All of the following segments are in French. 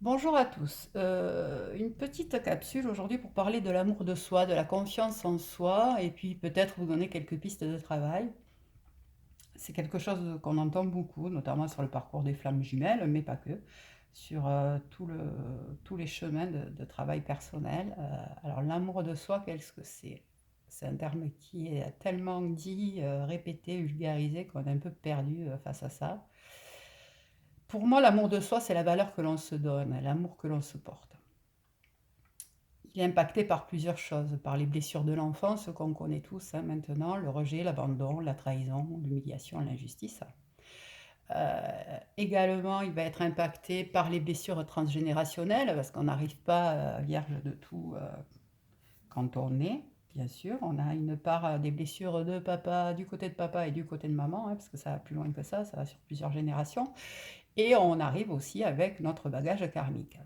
Bonjour à tous. Une petite capsule aujourd'hui pour parler de l'amour de soi, de la confiance en soi et puis peut-être vous donner quelques pistes de travail. C'est quelque chose qu'on entend beaucoup, notamment sur le parcours des flammes jumelles, mais pas que, sur tous les chemins de travail personnel. Alors l'amour de soi, qu'est-ce que c'est? C'est un terme qui est tellement dit, répété, vulgarisé qu'on est un peu perdu face à ça. Pour moi, l'amour de soi, c'est la valeur que l'on se donne, l'amour que l'on se porte. Il est impacté par plusieurs choses, par les blessures de l'enfance qu'on connaît tous hein, maintenant, le rejet, l'abandon, la trahison, l'humiliation, l'injustice. Également, il va être impacté par les blessures transgénérationnelles, parce qu'on n'arrive pas vierge de tout quand on est, bien sûr. On a une part des blessures de papa, du côté de papa et du côté de maman, hein, parce que ça va plus loin que ça va sur plusieurs générations. Et on arrive aussi avec notre bagage karmique.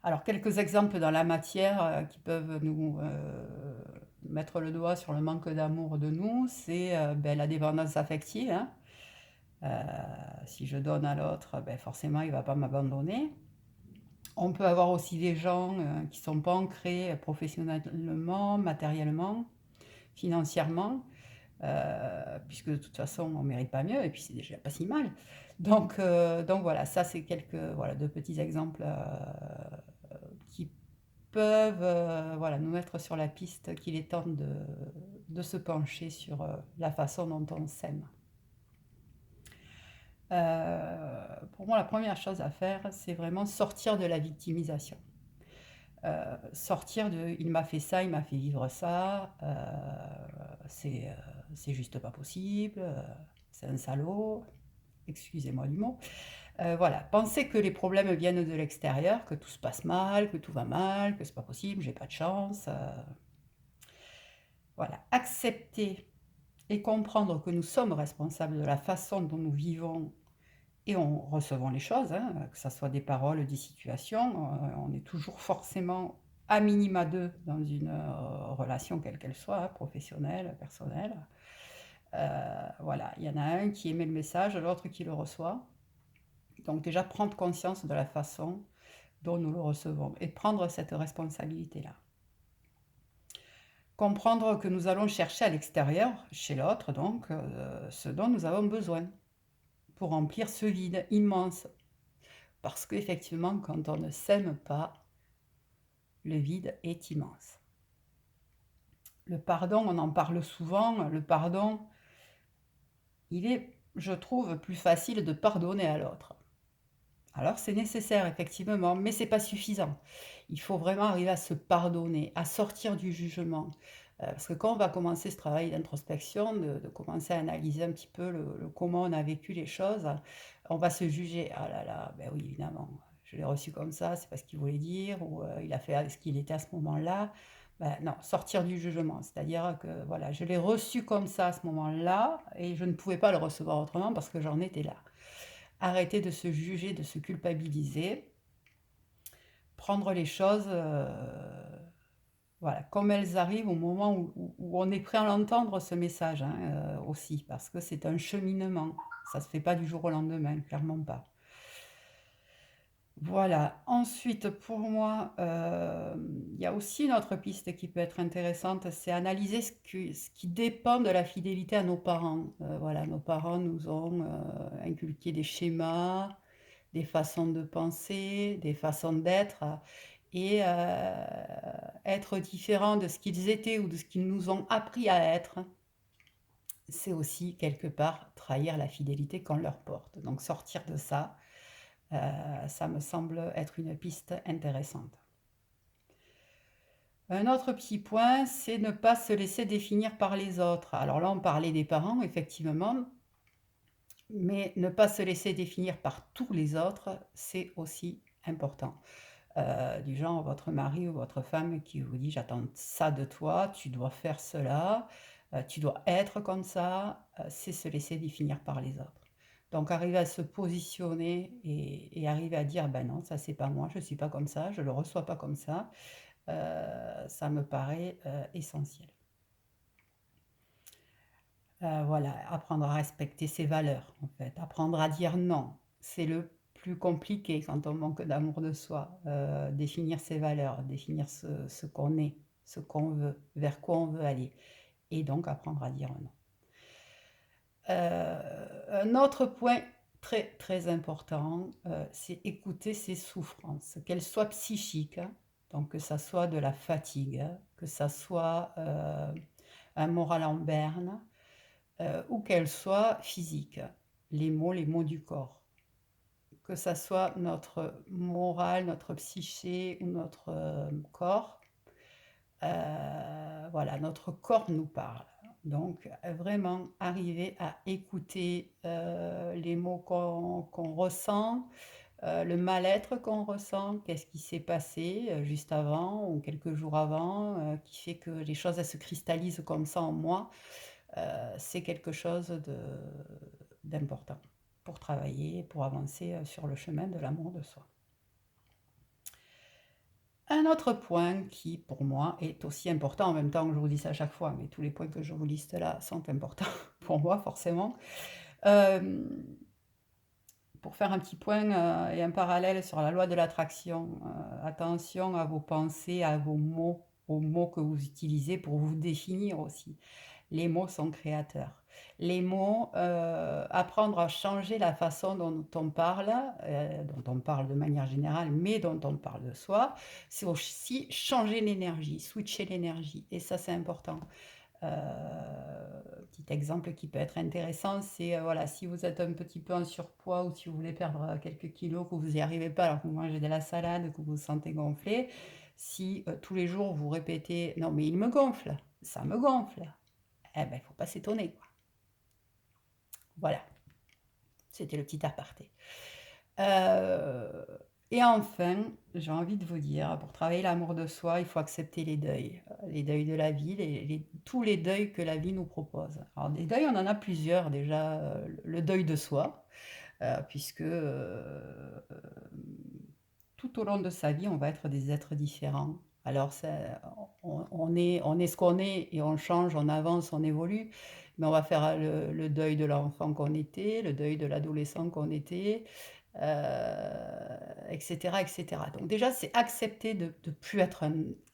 Alors, quelques exemples dans la matière qui peuvent nous mettre le doigt sur le manque d'amour de nous, c'est la dépendance affective, hein. Si je donne à l'autre, forcément, il ne va pas m'abandonner. On peut avoir aussi des gens qui ne sont pas ancrés professionnellement, matériellement, financièrement, puisque de toute façon, on ne mérite pas mieux, et puis c'est déjà pas si mal. Donc voilà, ça c'est quelques voilà, de petits exemples qui peuvent voilà, nous mettre sur la piste qu'il est temps de se pencher sur la façon dont on s'aime. Pour moi, la première chose à faire, c'est vraiment sortir de la victimisation. Sortir de il m'a fait ça, il m'a fait vivre ça, c'est c'est juste pas possible, c'est un salaud, excusez-moi du mot. Voilà, penser que les problèmes viennent de l'extérieur, que tout se passe mal, que tout va mal, que c'est pas possible, j'ai pas de chance. Voilà, accepter et comprendre que nous sommes responsables de la façon dont nous vivons et on recevons les choses, hein, que ça soit des paroles, des situations, on est toujours forcément à minima 2 dans une relation quelle qu'elle soit, hein, professionnelle, personnelle. Voilà, il y en a un qui émet le message, l'autre qui le reçoit. Donc déjà prendre conscience de la façon dont nous le recevons et prendre cette responsabilité-là. Comprendre que nous allons chercher à l'extérieur, chez l'autre donc, ce dont nous avons besoin pour remplir ce vide immense. Parce qu'effectivement, quand on ne s'aime pas, le vide est immense. Le pardon, on en parle souvent, le pardon, il est, je trouve, plus facile de pardonner à l'autre. Alors c'est nécessaire effectivement, mais c'est pas suffisant. Il faut vraiment arriver à se pardonner, à sortir du jugement. Parce que quand on va commencer ce travail d'introspection, de commencer à analyser un petit peu le comment on a vécu les choses, on va se juger: «Ah là là, ben oui évidemment, je l'ai reçu comme ça, c'est pas ce qu'il voulait dire» ou «Il a fait ce qu'il était à ce moment-là». Non, sortir du jugement, c'est-à-dire que voilà, je l'ai reçu comme ça à ce moment-là et je ne pouvais pas le recevoir autrement parce que j'en étais là. Arrêter de se juger, de se culpabiliser, prendre les choses, voilà, comme elles arrivent au moment où on est prêt à l'entendre ce message, hein, aussi, parce que c'est un cheminement. Ça se fait pas du jour au lendemain, clairement pas. Voilà. Ensuite, pour moi, il y a aussi une autre piste qui peut être intéressante, c'est analyser ce qui dépend de la fidélité à nos parents. Voilà, nos parents nous ont, inculqué des schémas, des façons de penser, des façons d'être et être différent de ce qu'ils étaient ou de ce qu'ils nous ont appris à être, c'est aussi quelque part trahir la fidélité qu'on leur porte. Donc sortir de ça, ça me semble être une piste intéressante. Un autre petit point, c'est ne pas se laisser définir par les autres. Alors là, on parlait des parents, effectivement, mais ne pas se laisser définir par tous les autres, c'est aussi important. Du genre votre mari ou votre femme qui vous dit: «J'attends ça de toi, tu dois faire cela, tu dois être comme ça», c'est se laisser définir par les autres. Donc arriver à se positionner et arriver à dire: «Ben non, ça c'est pas moi, je suis pas comme ça, je le reçois pas comme ça me paraît, essentiel. Voilà, apprendre à respecter ses valeurs, en fait, apprendre à dire non. C'est le plus compliqué quand on manque d'amour de soi. Définir ses valeurs, définir ce qu'on est, ce qu'on veut, vers quoi on veut aller et donc apprendre à dire non. Un autre point très, très important, c'est écouter ses souffrances, qu'elles soient psychiques, hein, donc que ça soit de la fatigue, que ça soit, un moral en berne, ou qu'elles soient physiques, les maux du corps. Que ça soit notre moral, notre psyché ou notre, corps, voilà, notre corps nous parle. Donc vraiment arriver à écouter, les mots qu'on ressent, le mal-être qu'on ressent, qu'est-ce qui s'est passé, juste avant ou quelques jours avant, qui fait que les choses, elles se cristallisent comme ça en moi. C'est quelque chose d'important pour travailler, pour avancer, sur le chemin de l'amour de soi. Un autre point qui, pour moi, est aussi important, en même temps que je vous dis ça à chaque fois, mais tous les points que je vous liste là sont importants pour moi forcément. Hem, pour faire un petit point, et un parallèle sur la loi de l'attraction, attention à vos pensées, à vos mots, aux mots que vous utilisez pour vous définir aussi. Les mots sont créateurs. Les mots, apprendre à changer la façon dont on parle de manière générale, mais dont on parle de soi, c'est aussi changer l'énergie, switcher l'énergie et ça, c'est important. Petit exemple qui peut être intéressant, c'est, voilà, si vous êtes un petit peu en surpoids ou si vous voulez perdre, quelques kilos, que vous n'y arrivez pas alors que vous mangez de la salade, que vous vous sentez gonflé, si, tous les jours vous répétez: «Non mais il me gonfle, ça me gonfle», eh ben, il faut pas s'étonner, quoi. Voilà, c'était le petit aparté. Heu et enfin, j'ai envie de vous dire, pour travailler l'amour de soi, il faut accepter les deuils de la vie, tous les deuils que la vie nous propose. Alors des deuils, on en a plusieurs déjà, le deuil de soi, puisque, tout au long de sa vie, on va être des êtres différents. Alors ça on est ce qu'on est et on change, on avance, on évolue, mais on va faire le deuil de l'enfant qu'on était, le deuil de l'adolescent qu'on était, et cetera, et cetera. Donc déjà, c'est accepter de plus être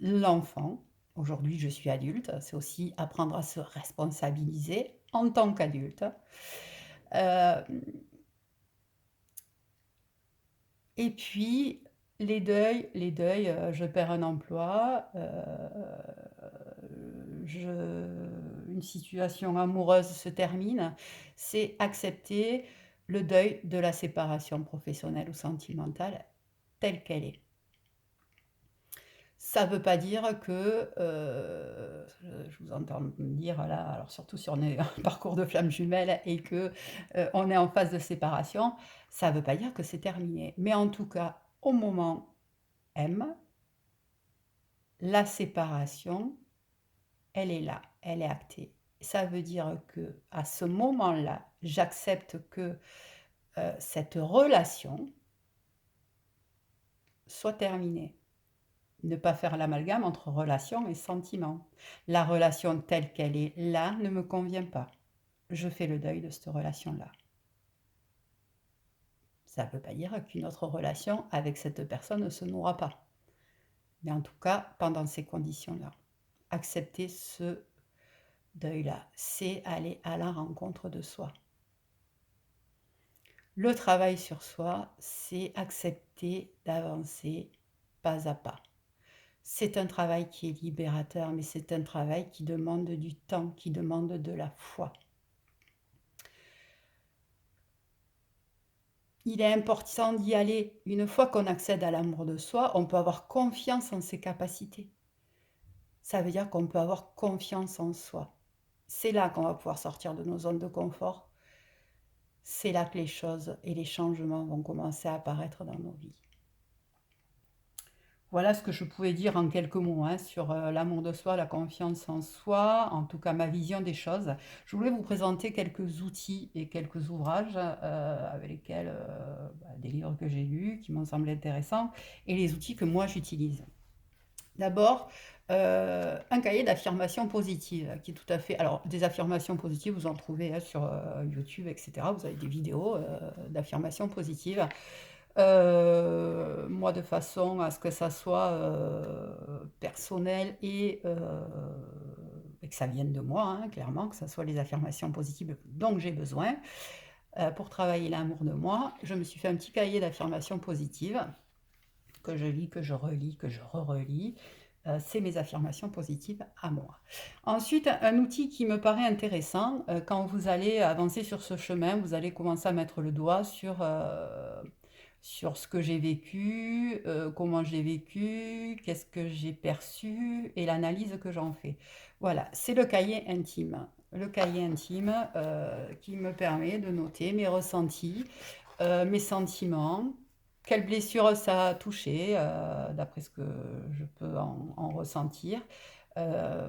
l'enfant. Aujourd'hui, je suis adulte, c'est aussi apprendre à se responsabiliser en tant qu'adulte. Hem Et puis les deuils, je perds un emploi, une situation amoureuse se termine. C'est accepter le deuil de la séparation professionnelle ou sentimentale telle qu'elle est. Ça veut pas dire que, je vous entends me dire là, alors surtout si on est en parcours de flamme jumelle et que, on est en phase de séparation, ça veut pas dire que c'est terminé. Mais en tout cas, au moment M, la séparation, elle est là, elle est actée. Ça veut dire que à ce moment-là, j'accepte que, cette relation soit terminée. Ne pas faire l'amalgame entre relation et sentiment. La relation telle qu'elle est là ne me convient pas. Je fais le deuil de cette relation-là. Ça ne veut pas dire qu'une autre relation avec cette personne ne se nouera pas. Mais en tout cas, pendant ces conditions-là. Accepter ce deuil-là, c'est aller à la rencontre de soi. Le travail sur soi, c'est accepter d'avancer pas à pas. C'est un travail qui est libérateur, mais c'est un travail qui demande du temps, qui demande de la foi. Il est important d'y aller. Une fois qu'on accède à l'amour de soi, on peut avoir confiance en ses capacités. Ça veut dire qu'on peut avoir confiance en soi. C'est là qu'on va pouvoir sortir de nos zones de confort. C'est là que les choses et les changements vont commencer à apparaître dans nos vies. Voilà ce que je pouvais dire en quelques mots, hein, sur, l'amour de soi, la confiance en soi, en tout cas ma vision des choses. Je voulais vous présenter quelques outils et quelques ouvrages, avec lesquels, des livres que j'ai lus, qui m'ont semblé intéressants et les outils que moi j'utilise. D'abord, un cahier d'affirmations positives qui est tout à fait alors des affirmations positives, vous en trouvez, hein, sur, YouTube et cetera. Vous avez des vidéos, d'affirmations positives. Moi, de façon à ce que ça soit personnel et que ça vienne de moi, hein, clairement, que ça soit les affirmations positives dont j'ai besoin. Pour travailler l'amour de moi, je me suis fait un petit cahier d'affirmations positives que je lis, que je relis, que je re-relis. C'est mes affirmations positives à moi. Ensuite, un outil qui me paraît intéressant, quand vous allez avancer sur ce chemin, vous allez commencer à mettre le doigt sur ce que j'ai vécu, comment j'ai vécu, qu'est-ce que j'ai perçu et l'analyse que j'en fais. Voilà, c'est le cahier intime. Le cahier intime qui me permet de noter mes ressentis, mes sentiments, quelle blessure ça a touché, d'après ce que je peux en ressentir. Euh,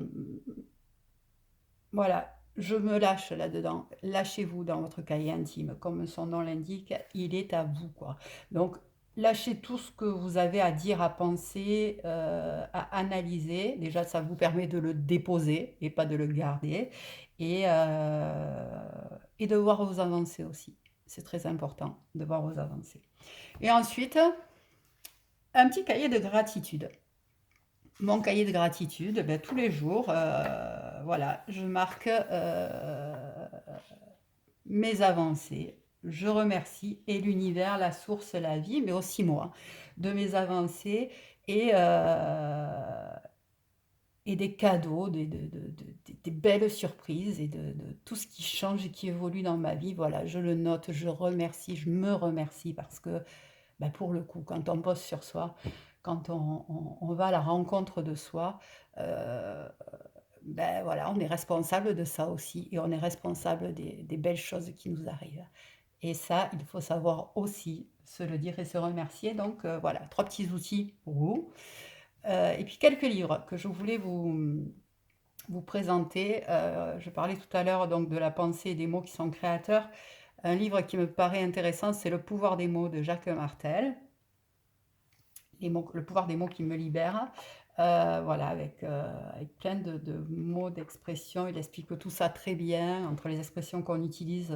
voilà, je me lâche là-dedans. Lâchez-vous dans votre cahier intime. Comme son nom l'indique, il est à vous, quoi. Donc, lâchez tout ce que vous avez à dire, à penser, à analyser. Déjà, ça vous permet de le déposer et pas de le garder. Et de voir vos avancées aussi. C'est très important de voir vos avancées. Et ensuite, un petit cahier de gratitude. Mon cahier de gratitude, ben, tous les jours, voilà, je marque mes avancées. Je remercie et l'univers, la source, la vie, mais aussi moi, de mes avancées et, euh, et des cadeaux, des belles surprises et de tout ce qui change et qui évolue dans ma vie. Voilà, je le note, je remercie, je me remercie parce que ben, pour le coup, quand on bosse sur soi, quand on va à la rencontre de soi, euh, ben voilà, on est responsable de ça aussi et on est responsable des belles choses qui nous arrivent. Et ça, il faut savoir aussi se le dire et se remercier. Donc voilà, 3 petits outils pour vous. Et puis quelques livres que je voulais vous présenter. Je parlais tout à l'heure donc de la pensée et des mots qui sont créateurs. Un livre qui me paraît intéressant, c'est Le pouvoir des mots de Jacques Martel. Le pouvoir des mots qui me libèrent. Voilà, avec plein de mots, d'expressions. Il explique tout ça très bien, entre les expressions qu'on utilise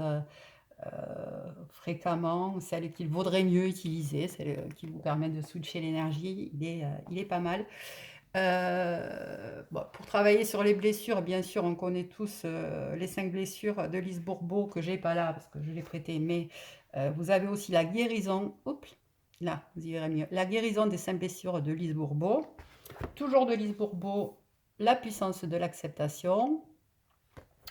fréquemment, celles qu'il vaudrait mieux utiliser, celles qui vous permettent de switcher l'énergie. Il est pas mal. Bon, pour travailler sur les blessures, bien sûr, on connaît tous les 5 blessures de Lise Bourbeau, que j'ai pas là parce que je l'ai prêté, mais vous avez aussi la guérison. Oups, là, vous y verrez mieux. La guérison des 5 blessures de Lise Bourbeau. Toujours de Lise Bourbeau, la puissance de l'acceptation.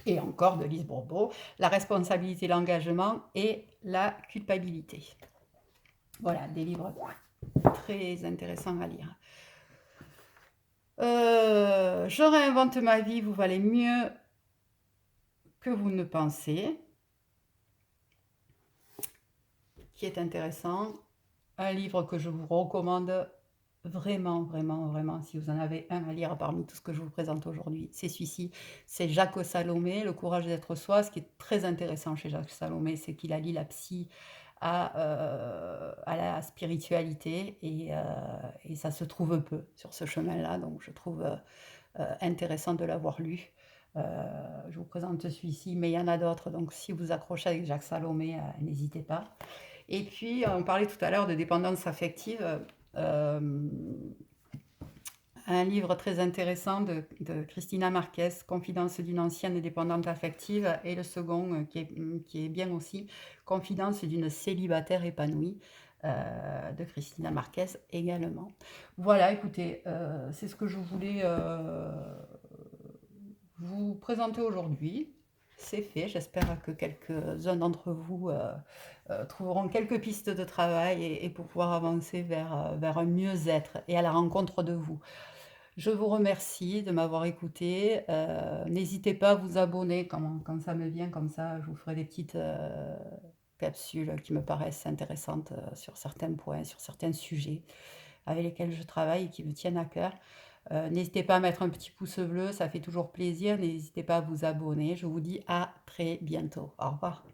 Et encore de Lise Bourbeau, la responsabilité, l'engagement et la culpabilité. Voilà, des livres très intéressants à lire. Je réinvente ma vie, vous valez mieux que vous ne pensez, qui est intéressant. Un livre que je vous recommande vraiment, vraiment, vraiment, si vous en avez un à lire parmi tout ce que je vous présente aujourd'hui, c'est celui-ci. C'est Jacques Salomé, Le courage d'être soi. Ce qui est très intéressant chez Jacques Salomé, c'est qu'il allie la psy à la spiritualité et ça se trouve peu sur ce chemin-là. Donc je trouve intéressant de l'avoir lu. Je vous présente celui-ci, mais il y en a d'autres. Donc si vous accrochez avec Jacques Salomé, n'hésitez pas. Et puis, on parlait tout à l'heure de dépendance affective. Un livre très intéressant de Christina Marquez, Confidence d'une ancienne dépendante affective, et le second qui est bien aussi, Confidence d'une célibataire épanouie, de Christina Marquez également. Voilà, écoutez, c'est ce que je voulais vous présenter aujourd'hui. C'est fait, j'espère que quelques-uns d'entre vous trouveront quelques pistes de travail et pour pouvoir avancer vers un mieux-être et à la rencontre de vous. Je vous remercie de m'avoir écouté. N'hésitez pas à vous abonner quand ça me vient comme ça. Je vous ferai des petites capsules qui me paraissent intéressantes sur certains points, sur certains sujets avec lesquels je travaille et qui me tiennent à cœur. N'hésitez pas à mettre un petit pouce bleu, ça fait toujours plaisir. N'hésitez pas à vous abonner. Je vous dis à très bientôt. Au revoir.